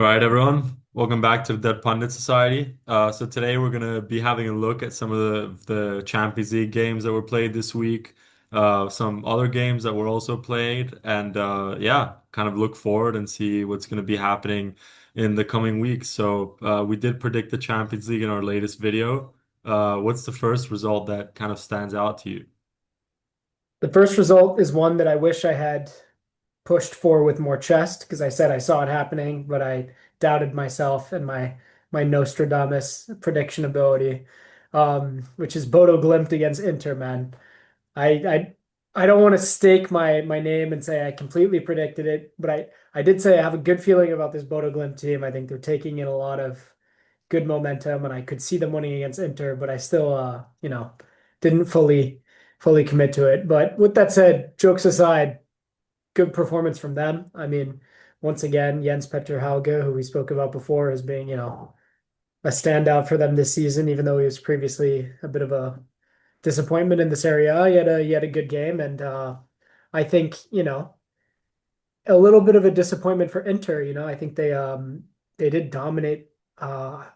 All right, everyone. Welcome back to the Dead Pundits Society. So today we're gonna be having a look at some of the Champions League games that were played this week, some other games that were also played, and yeah, kind of look forward and see what's gonna be happening in the coming weeks. So we did predict the Champions League in our latest video. What's the first result that kind of stands out to you? The first result is one that I wish I had pushed for with more chest because I said I saw it happening, but I doubted myself and my Nostradamus prediction ability, which is Bodo Glimt against Inter, man. I I I don't want to stake my name and say I completely predicted it, but I did say I have a good feeling about this Bodo Glimt team. I think they're taking in a lot of good momentum, and I could see them winning against Inter, but I still, didn't fully commit to it. But with that said, jokes aside, good performance from them. I mean, once again, Jens Petter Hauge, who we spoke about before, as being, a standout for them this season, even though he was previously a bit of a disappointment in this area. He had a good game, and I think, a little bit of a disappointment for Inter. I think they did dominate. I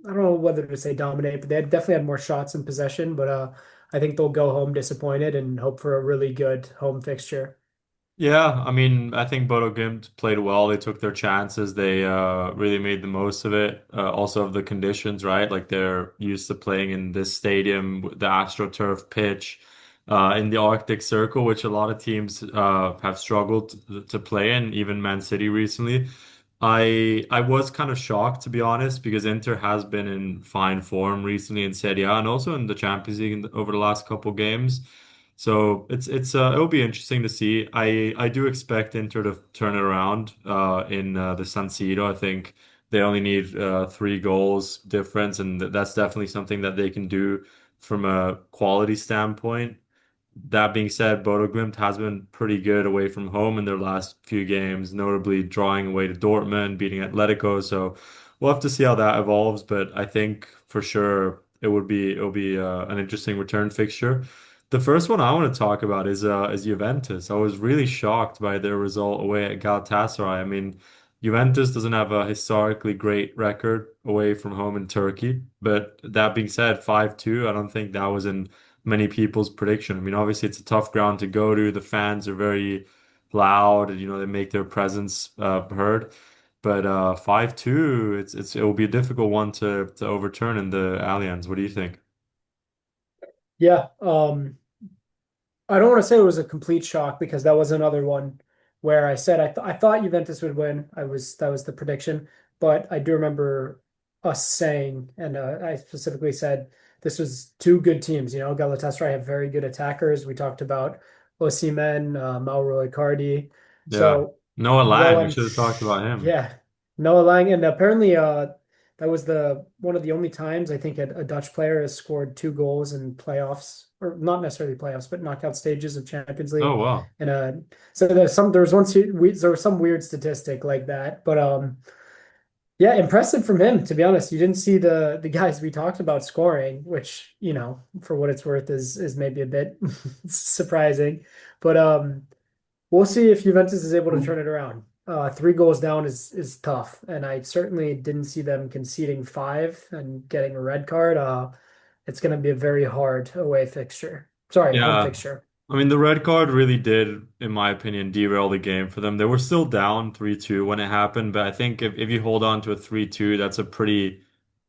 don't know whether to say dominate, but they definitely had more shots in possession. But I think they'll go home disappointed and hope for a really good home fixture. Yeah, I mean, I think Bodo Glimt played well. They took their chances. They really made the most of it. Also of the conditions, right? Like they're used to playing in this stadium, the AstroTurf pitch, in the Arctic Circle, which a lot of teams have struggled to play in, even Man City recently. I was kind of shocked to be honest because Inter has been in fine form recently in Serie A and also in the Champions League over the last couple games. So it's it'll be interesting to see. I do expect Inter to turn it around in the San Siro. I think they only need 3 goals difference, and that's definitely something that they can do from a quality standpoint. That being said, Bodo Glimt has been pretty good away from home in their last few games, notably drawing away to Dortmund, beating Atletico. So we'll have to see how that evolves, but I think for sure it'll be an interesting return fixture. The first one I want to talk about is Juventus. I was really shocked by their result away at Galatasaray. I mean, Juventus doesn't have a historically great record away from home in Turkey, but that being said, 5-2, I don't think that was in many people's prediction. I mean, obviously it's a tough ground to go to. The fans are very loud and they make their presence heard. But 5-2, it will be a difficult one to overturn in the Allianz. What do you think? Yeah, I don't want to say it was a complete shock because that was another one where I said I thought Juventus would win. That was the prediction, but I do remember us saying, and I specifically said this was two good teams. Galatasaray have very good attackers. We talked about Osimhen, Mauro Icardi. Yeah. So Noah Lang, we going, should have talked about him. yeah, Noah Lang, and apparently that was the one of the only times I think a Dutch player has scored 2 goals in playoffs, or not necessarily playoffs, but knockout stages of Champions Oh League. wow. And so there was some weird statistic like that, but yeah, impressive from him, to be honest. You didn't see the guys we talked about scoring, which, for what it's worth is maybe a bit surprising. But we'll see if Juventus is able to turn it around. 3 goals down is tough, and I certainly didn't see them conceding five and getting a red card. It's going to be a very hard away fixture. Sorry, home Yeah. fixture. I mean, the red card really did, in my opinion, derail the game for them. They were still down 3-2 when it happened, but I think if you hold on to a 3-2, that's a pretty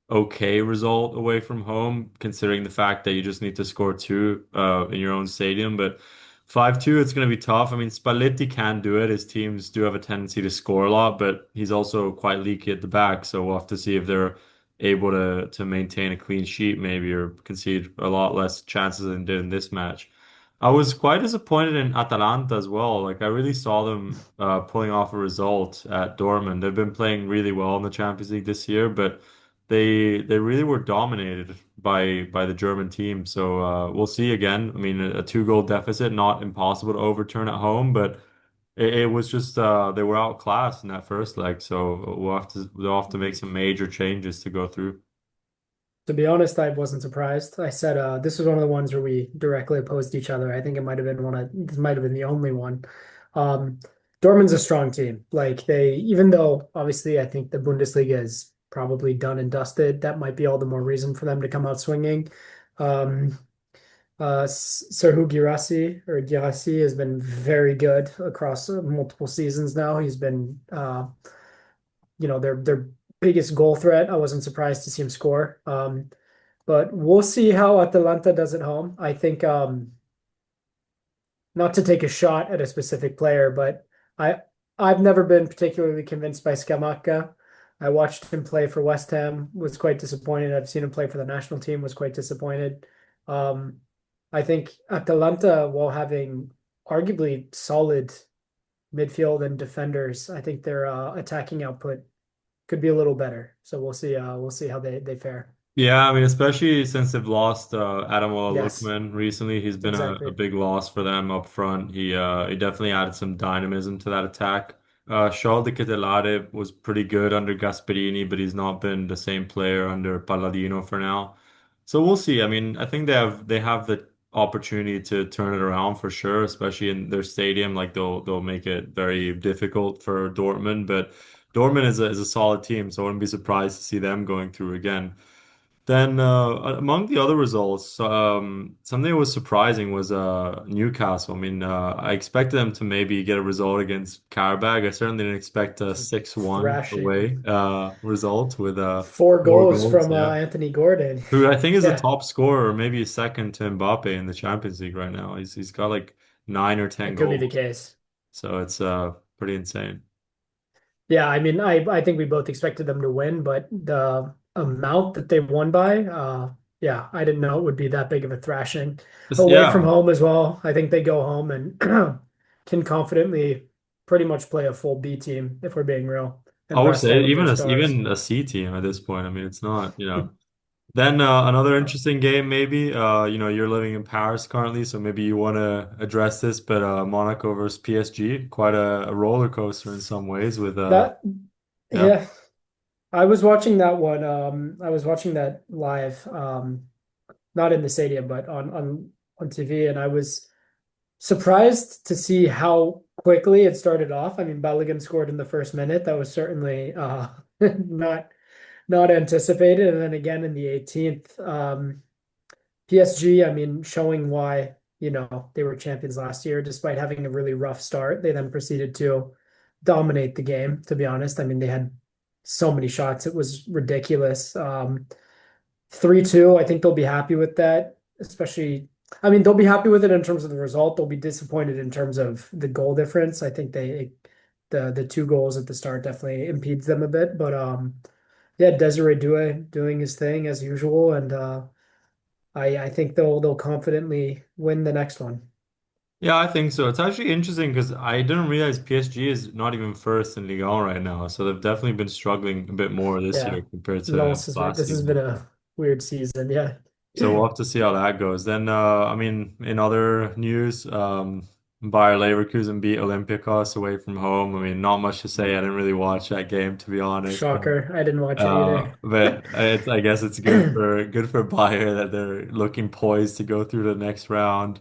okay result away from home, considering the fact that you just need to score two in your own stadium. But 5-2, it's going to be tough. I mean, Spalletti can do it. His teams do have a tendency to score a lot, but he's also quite leaky at the back. So we'll have to see if they're able to maintain a clean sheet maybe or concede a lot less chances than did in this match. I was quite disappointed in Atalanta as well. Like I really saw them pulling off a result at Dortmund. They've been playing really well in the Champions League this year, but they really were dominated by the German team. So we'll see again. I mean, a 2 goal deficit, not impossible to overturn at home, but it was just they were outclassed in that first leg. So we'll have to make some major changes to go through. To be honest, I wasn't surprised. I said this was one of the ones where we directly opposed each other. I think it might have been this might have been the only one. Um, Dortmund's a strong team. Like they, even though obviously I think the Bundesliga is probably done and dusted, that might be all the more reason for them to come out swinging. Um, Serhou Guirassy has been very good across multiple seasons now. He's been, their biggest goal threat. I wasn't surprised to see him score. But we'll see how Atalanta does at home. I think, not to take a shot at a specific player, but I I've never been particularly convinced by Scamacca. I watched him play for West Ham, was quite disappointed. I've seen him play for the national team, was quite disappointed. Um, I think Atalanta, while having arguably solid midfield and defenders, I think their attacking output could be a little better. So we'll see. We'll see how they fare. Yeah, I mean, especially since they've lost Ademola Yes, Lookman recently, he's been a exactly. big loss for them up front. He definitely added some dynamism to that attack. Charles de Ketelare was pretty good under Gasperini, but he's not been the same player under Palladino for now. So we'll see. I mean, I think they have the opportunity to turn it around for sure, especially in their stadium. Like they'll make it very difficult for Dortmund, but Dortmund is a solid team, so I wouldn't be surprised to see them going through again. Then among the other results, something that was surprising was Newcastle. I mean, I expected them to maybe get a result against Karabag. I certainly didn't expect a 6-1 Thrashing. away result with Four four goals goals. from Yeah, Anthony Gordon. who I think is the Yeah, top scorer, or maybe second to Mbappe in the Champions League right now. He's got like 9 or 10 that could be the goals, case. so it's pretty insane. Yeah, I mean, I think we both expected them to win, but the amount that they won by, yeah, I didn't know it would be that big of a thrashing. Away from Yeah, home as well. I think they go home and can confidently pretty much play a full B team if we're being real I and would rest say all of their even stars. a C team at this point. I mean, it's not. Then another interesting game, maybe. You're living in Paris currently, so maybe you want to address this. But Monaco versus PSG, quite a roller coaster in some ways. With That, yeah, yeah, I was watching that one. I was watching that live, not in the stadium, but on TV, and I was surprised to see how quickly it started off. I mean, Balogun scored in the first minute. That was certainly not anticipated, and then again in the 18th. PSG, I mean, showing why, they were champions last year, despite having a really rough start. They then proceeded to dominate the game, to be honest. I mean, they had so many shots, it was ridiculous. 3-2, I think they'll be happy with that, especially, I mean, they'll be happy with it in terms of the result. They'll be disappointed in terms of the goal difference. I think the two goals at the start definitely impedes them a bit, but yeah, Desiree Doué doing his thing as usual, and I think they'll confidently win the next one. yeah, I think so. It's actually interesting because I didn't realize PSG is not even first in Ligue 1 right now. So they've definitely been struggling a bit more this year Yeah. compared to Lens is weird. last This has been season. a weird season. Yeah. So we'll have to see how that goes. Then, I mean, in other news, Bayer Leverkusen beat Olympiacos away from home. I mean, not much to say. I didn't really watch that game, to be honest. Shocker. I didn't watch it either. I guess it's good for Bayer that they're looking poised to go through the next round.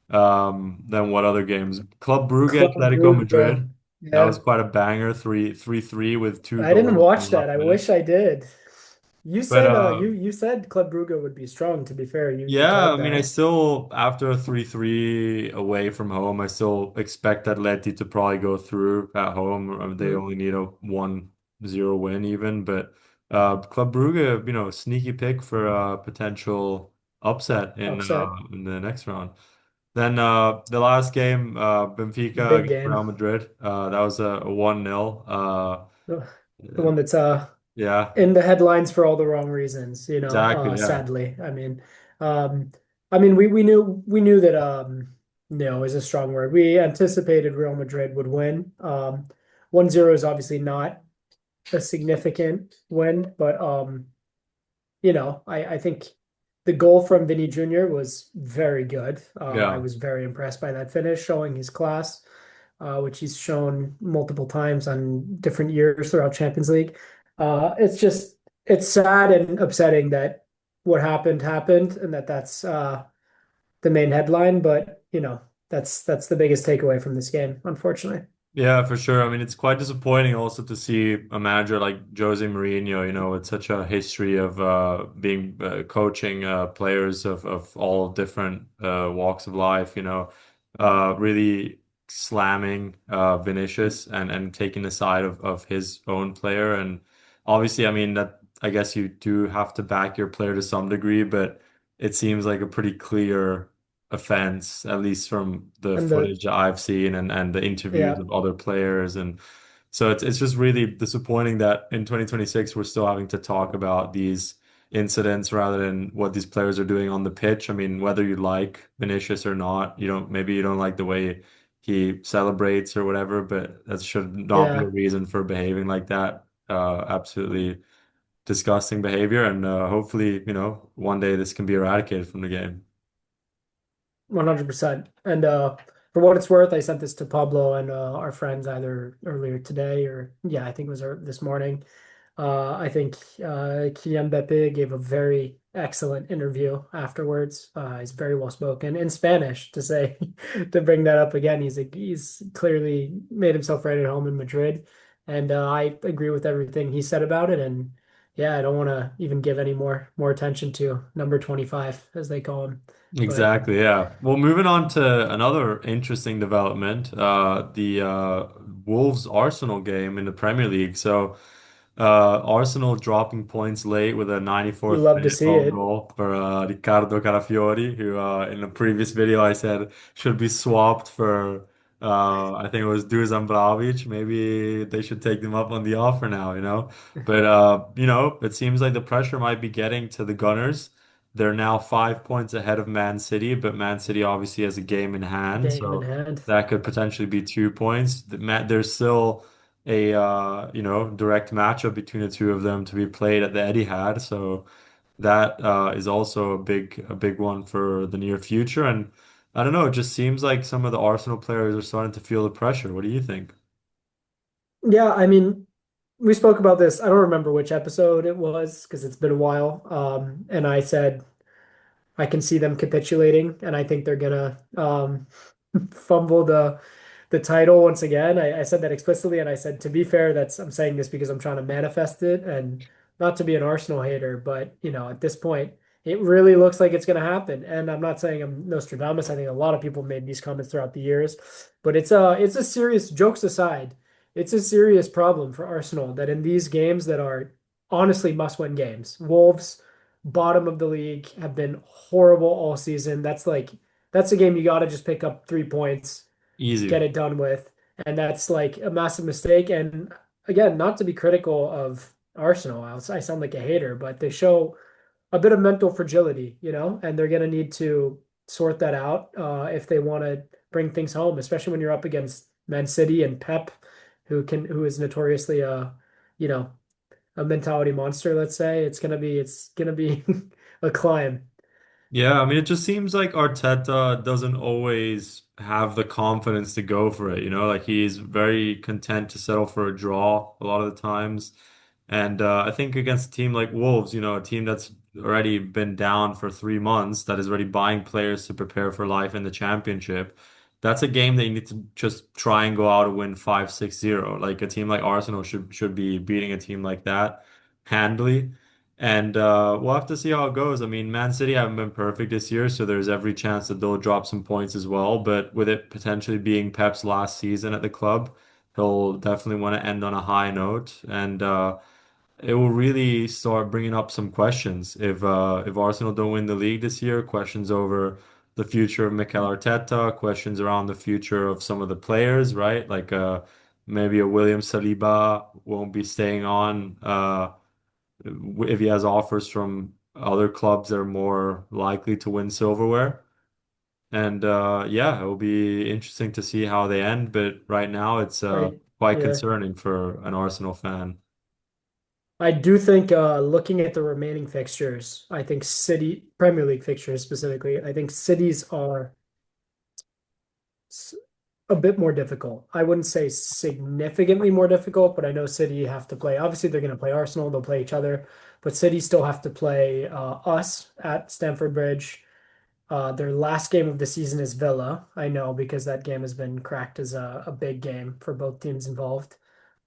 Then what other games? Club Brugge, Club Atletico Brugge. Madrid. That was Yeah. quite a banger, 3-3 with two I didn't goals in watch the that. last I minute. wish I did. You But said you said Club Brugge would be strong, to be fair. You yeah, I called mean, I that. still, after a 3-3 away from home, I still expect Atleti to probably go through at home. They Mm, only need a 1-0 win even. But Club Brugge, sneaky pick for a potential upset upset. in the next round. Then the last game, The Benfica big against game. Real Madrid. That was a 1-0. The one that's Yeah, in the headlines for all the wrong reasons, exactly. Yeah. sadly. Um, we knew that no is a strong word. We anticipated Real Madrid would win. 1-0 is obviously not a significant win, but I think the goal from Vinny Jr. was very good. I Yeah. was very impressed by that finish, showing his class, which he's shown multiple times on different years throughout Champions League. It's sad and upsetting that what happened, and that's the main headline. But that's the biggest takeaway from this game, unfortunately. Yeah, for sure. I mean, it's quite disappointing also to see a manager like Jose Mourinho, with such a history of being coaching players of all different walks of life, really slamming Vinicius and taking the side of his own player. And obviously, I mean, that I guess you do have to back your player to some degree, but it seems like a pretty clear offense, at least from the And the footage that I've seen and the interviews yeah, of other players. And so it's just really disappointing that in 2026 we're still having to talk about these incidents rather than what these players are doing on the pitch. I mean, whether you like Vinicius or not, maybe you don't like the way he celebrates or whatever, but that should not be a yeah, reason for behaving like that. Absolutely disgusting behavior, and hopefully, one day this can be eradicated from the game. 100%. And for what it's worth, I sent this to Pablo and our friends either earlier today or yeah, I think it was this morning. I think Kylian Mbappe gave a very excellent interview afterwards. He's very well spoken in Spanish to say to bring that up again. He's clearly made himself right at home in Madrid, and I agree with everything he said about it. And yeah, I don't want to even give any more attention to number 25 as they call him, but Exactly, yeah. Well, moving on to another interesting development, the Wolves Arsenal game in the Premier League. So, Arsenal dropping points late with a you 94th love to minute see own it. goal for Riccardo Calafiori, who in a previous video I said should be swapped for I think it was Dusan Vlahovic. Maybe they should take them up on the offer now. But it seems like the pressure might be getting to the Gunners. They're now 5 points ahead of Man City, but Man City obviously has a game in hand, Game in so hand. that could potentially be 2 points. There's still a direct matchup between the two of them to be played at the Etihad, so that is also a big one for the near future. And I don't know, it just seems like some of the Arsenal players are starting to feel the pressure. What do you think? Yeah, I mean, we spoke about this. I don't remember which episode it was because it's been a while. And I said I can see them capitulating, and I think they're gonna fumble the title once again. I said that explicitly, and I said to be fair, that's I'm saying this because I'm trying to manifest it, and not to be an Arsenal hater, but at this point, it really looks like it's gonna happen. And I'm not saying I'm Nostradamus. I think a lot of people made these comments throughout the years, but it's a serious, jokes aside, it's a serious problem for Arsenal that in these games that are honestly must-win games, Wolves bottom of the league, have been horrible all season. That's a game you got to just pick up 3 points, get Easy. it done with, and that's like a massive mistake. And again, not to be critical of Arsenal, I sound like a hater, but they show a bit of mental fragility, and they're gonna need to sort that out if they want to bring things home, especially when you're up against Man City and Pep, who is notoriously you know a mentality monster, let's say. It's gonna be a climb. Yeah, I mean, it just seems like Arteta doesn't always have the confidence to go for it, like he's very content to settle for a draw a lot of the times. And I think against a team like Wolves, a team that's already been down for 3 months, that is already buying players to prepare for life in the championship, that's a game that you need to just try and go out and win 5-6-0. Like a team like Arsenal should be beating a team like that handily. And we'll have to see how it goes. I mean, Man City haven't been perfect this year, so there's every chance that they'll drop some points as well. But with it potentially being Pep's last season at the club, he'll definitely want to end on a high note. And it will really start bringing up some questions. If Arsenal don't win the league this year, questions over the future of Mikel Arteta, questions around the future of some of the players, right? Like maybe a William Saliba won't be staying on. If he has offers from other clubs that are more likely to win silverware. And yeah, it will be interesting to see how they end. But right now, it's I quite yeah. concerning for an Arsenal fan. I do think looking at the remaining fixtures, I think City Premier League fixtures specifically, I think cities are s- a bit more difficult. I wouldn't say significantly more difficult, but I know City have to play. Obviously, they're going to play Arsenal, they'll play each other, but City still have to play us at Stamford Bridge. Their last game of the season is Villa. I know because that game has been cracked as a big game for both teams involved.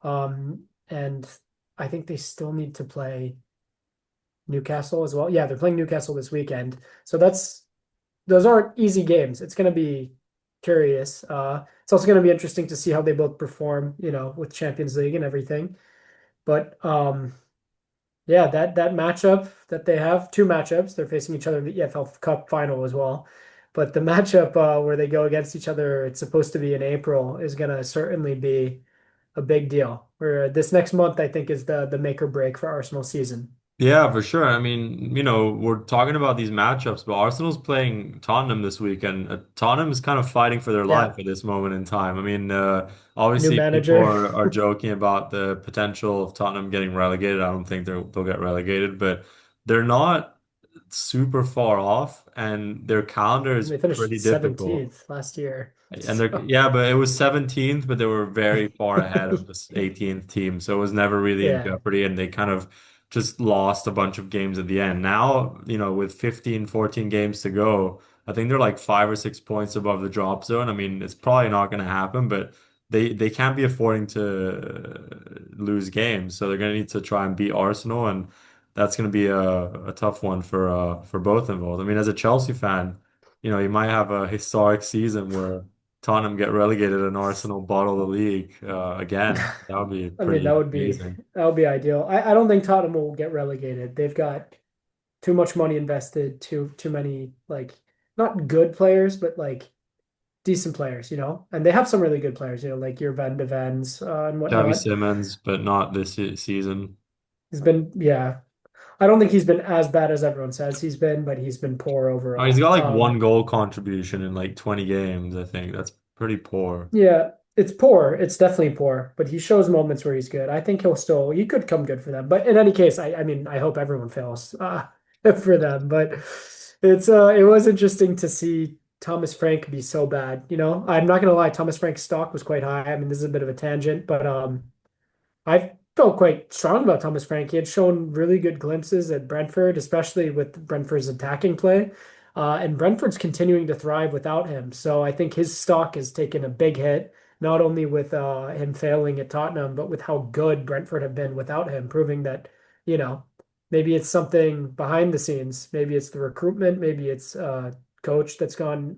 And I think they still need to play Newcastle as well. Yeah, they're playing Newcastle this weekend. So those aren't easy games. It's going to be curious. It's also going to be interesting to see how they both perform, with Champions League and everything. But yeah, that matchup that they have, two matchups, they're facing each other in the EFL Cup final as well. But the matchup where they go against each other, it's supposed to be in April, is going to certainly be a big deal. Where this next month, I think, is the make or break for Arsenal season. Yeah, for sure. I mean, we're talking about these matchups, but Arsenal's playing Tottenham this weekend. Tottenham is kind of fighting for their life Yeah, at this moment in time. I mean, new obviously people manager. are joking about the potential of Tottenham getting relegated. I don't think they'll get relegated, but they're not super far off, and their calendar is They finished pretty difficult. 17th last year. And they're So, yeah, but it was 17th, but they were very far ahead of this 18th team, so it was never really in yeah, jeopardy, and they kind of just lost a bunch of games at the end. Now, with 15, 14 games to go, I think they're like 5 or 6 points above the drop zone. I mean, it's probably not going to happen, but they can't be affording to lose games, so they're going to need to try and beat Arsenal, and that's going to be a tough one for both involved. I mean, as a Chelsea fan, you might have a historic season where Tottenham get relegated and Arsenal bottle the league again. That would be I mean pretty amazing. that would be ideal. I don't think Tottenham will get relegated. They've got too much money invested, too many like not good players, but like decent players, and they have some really good players, like your Van de Vens and Xavi whatnot. Simmons, but not this season. He's been, yeah. I don't think he's been as bad as everyone says he's been, but he's been poor Oh, he's overall. got like one goal contribution in like 20 games, I think. That's pretty poor. Yeah, it's poor. It's definitely poor, but he shows moments where he's good. I think he could come good for them. But in any case, I mean, I hope everyone fails for them. But it was interesting to see Thomas Frank be so bad. I'm not gonna lie, Thomas Frank's stock was quite high. I mean, this is a bit of a tangent, but I felt quite strong about Thomas Frank. He had shown really good glimpses at Brentford, especially with Brentford's attacking play. And Brentford's continuing to thrive without him. So I think his stock has taken a big hit, not only with him failing at Tottenham, but with how good Brentford have been without him, proving that, you know, maybe it's something behind the scenes. Maybe it's the recruitment, maybe it's coach that's gone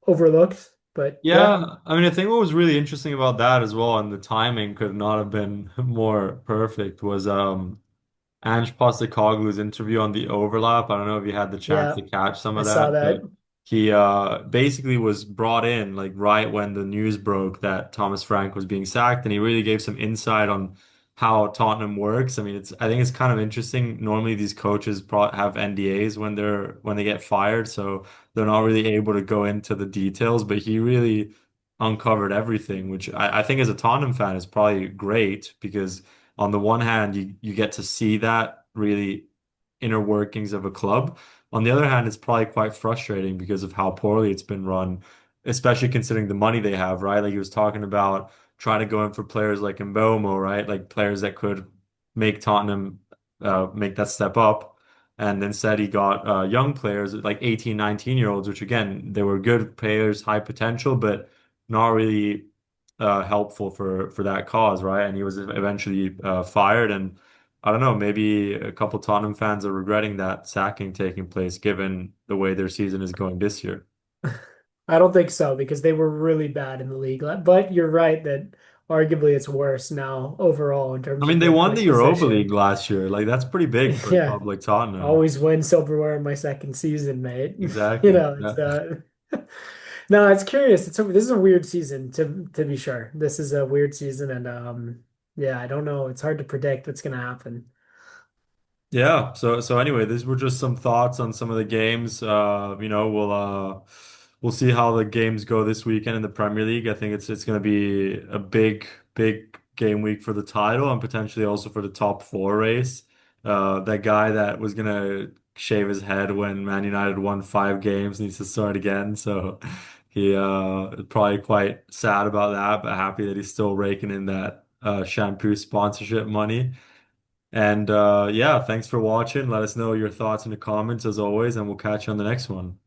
overlooked. But yeah, Yeah, I mean, I think what was really interesting about that as well, and the timing could not have been more perfect, was Ange Postecoglou's interview on the overlap. I don't know if you had the chance yeah, to catch some I of saw that, that. but he basically was brought in like right when the news broke that Thomas Frank was being sacked, and he really gave some insight on how Tottenham works. I mean, I think it's kind of interesting. Normally, these coaches pro have NDAs when they get fired, so they're not really able to go into the details, but he really uncovered everything, which I think as a Tottenham fan is probably great because on the one hand, you get to see that really inner workings of a club. On the other hand, it's probably quite frustrating because of how poorly it's been run, especially considering the money they have, right? Like he was talking about trying to go in for players like Mbeumo, right? Like players that could make Tottenham make that step up. And instead he got young players like 18, 19-year-olds, which again, they were good players, high potential, but not really helpful for that cause, right? And he was eventually fired. And I don't know, maybe a couple Tottenham fans are regretting that sacking taking place, given the way their season is going this year. I don't think so because they were really bad in the league. But you're right that arguably it's worse now overall in I terms mean, of they like won the point Europa League position. last year. Like that's pretty big for a Yeah, club like Tottenham. always win silverware in my second season, mate. Exactly. It's Yeah. no, it's curious. This is a weird season to be sure. This is a weird season and yeah, I don't know. It's hard to predict what's gonna happen. Yeah. So anyway, these were just some thoughts on some of the games. We'll see how the games go this weekend in the Premier League. I think it's going to be a big game week for the title and potentially also for the top four race. That guy that was gonna shave his head when Man United won 5 games needs to start again. So he is probably quite sad about that, but happy that he's still raking in that shampoo sponsorship money. And yeah, thanks for watching. Let us know your thoughts in the comments as always, and we'll catch you on the next one.